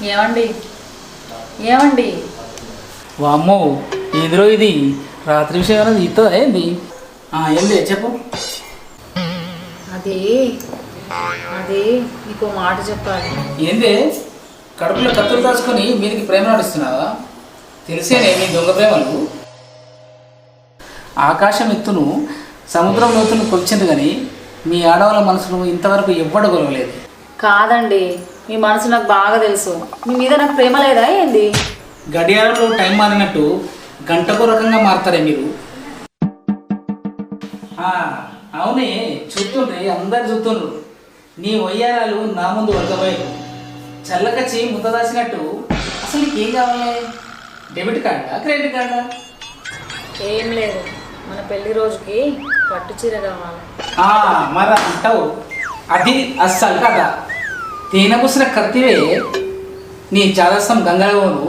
ఏమండి ఏమండి వామ్మో ఎదురో ఇది రాత్రి విషయం అనేది ఇస్తుందా ఏంది ఏంది చెప్పు. అది అది నీకు మాట చెప్పాలి. ఏంది కడుపులో కత్తులు దాచుకొని మీదికి ప్రేమ నడుస్తున్నావా? తెలిసేనే మీ దొంగ ప్రేమలు. ఆకాశం ఎత్తును సముద్రం లోతును కొలిచింది కానీ మీ ఆడవాళ్ళ మనసును ఇంతవరకు ఎవ్వడు కొలవలేదు. కాదండి, మీ మనసు నాకు బాగా తెలుసు. మీ మీద నాకు ప్రేమ లేదా ఏంది? గడియారంలో టైం మారినట్టు గంటకు రకంగా మారుతారే మీరు. అవునే చూస్తుండ్రి, అందరు చూస్తుండ్రు. నీ వయ్యారాలు నా ముందు వర్గపోయారు. చల్లకచ్చి ముద్ద దాచినట్టు. అసలు నీకేం కావాలి? డెబిట్ కార్డా క్రెడిట్ కార్డా? ఏం లేదు, మన పెళ్లి రోజుకి పట్టు చీర కావాలి. మరి అంటావు, అది అస్సలు కదా. తేనె పూసిన కత్తివే నీ చాదస్తం గంగరగోను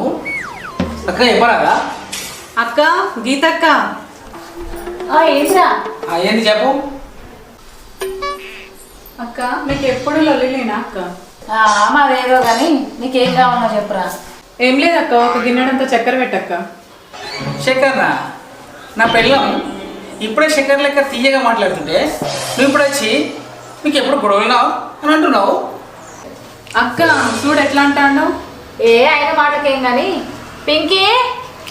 అక్క చెప్పరాదా? అక్క గీతక్క ఏంట్రా? ఏంది చెప్పు. అక్క మీకు ఎప్పుడు లొల్లిలేనా అక్క? మాదేదో కానీ నీకేం కావాలో చెప్పురా. ఏం లేదక్క, ఒక గిన్నెడంతా చక్కెర పెట్టక్క. శేఖర్నా నా పెళ్ళం ఇప్పుడే శేఖర్ లెక్క తీయగా మాట్లాడుతుంటే నువ్వు ఇప్పుడు వచ్చి మీకు ఎప్పుడు గొడవలున్నావు అని అంటున్నావు. అక్క చూడు ఎట్లా అంటాడు. అయిన మాటకేం కానీ పింకీ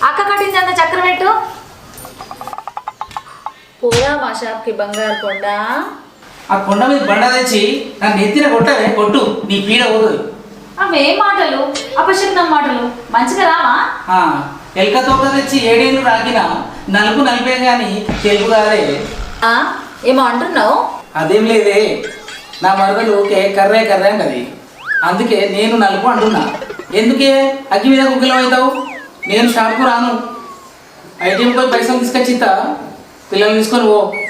అక్క కట్టింది అంత చక్కెర పెట్టు. పోరా మా షాప్కి బంగారు కొండ. ఆ కొండ మీద బండ తెచ్చి నా నెత్తిన కొట్టవే, కొట్టు, నీ పీడ పోతుంది. అవేం మాటలు, అపశకునం మాటలు. మంచిగా రావా? ఎలక తోక తెచ్చి 7 ఏళ్ళు రాకినా నలుపు నలిపే కానీ తెలుపు కాదే. ఏమో అంటున్నావు? అదేం లేదే, నా మరదలు ఓకే కర్రే కర్రే అన్నది, అందుకే నేను నలుపు అంటున్నా. ఎందుకే అగ్గి మీద గుగ్గిలం అవుతావు? నేను షాప్కు రాను, ఐటీఎం పోయి పైసలు తీసుకొచ్చిస్తా, పిల్లల్ని తీసుకొని పో.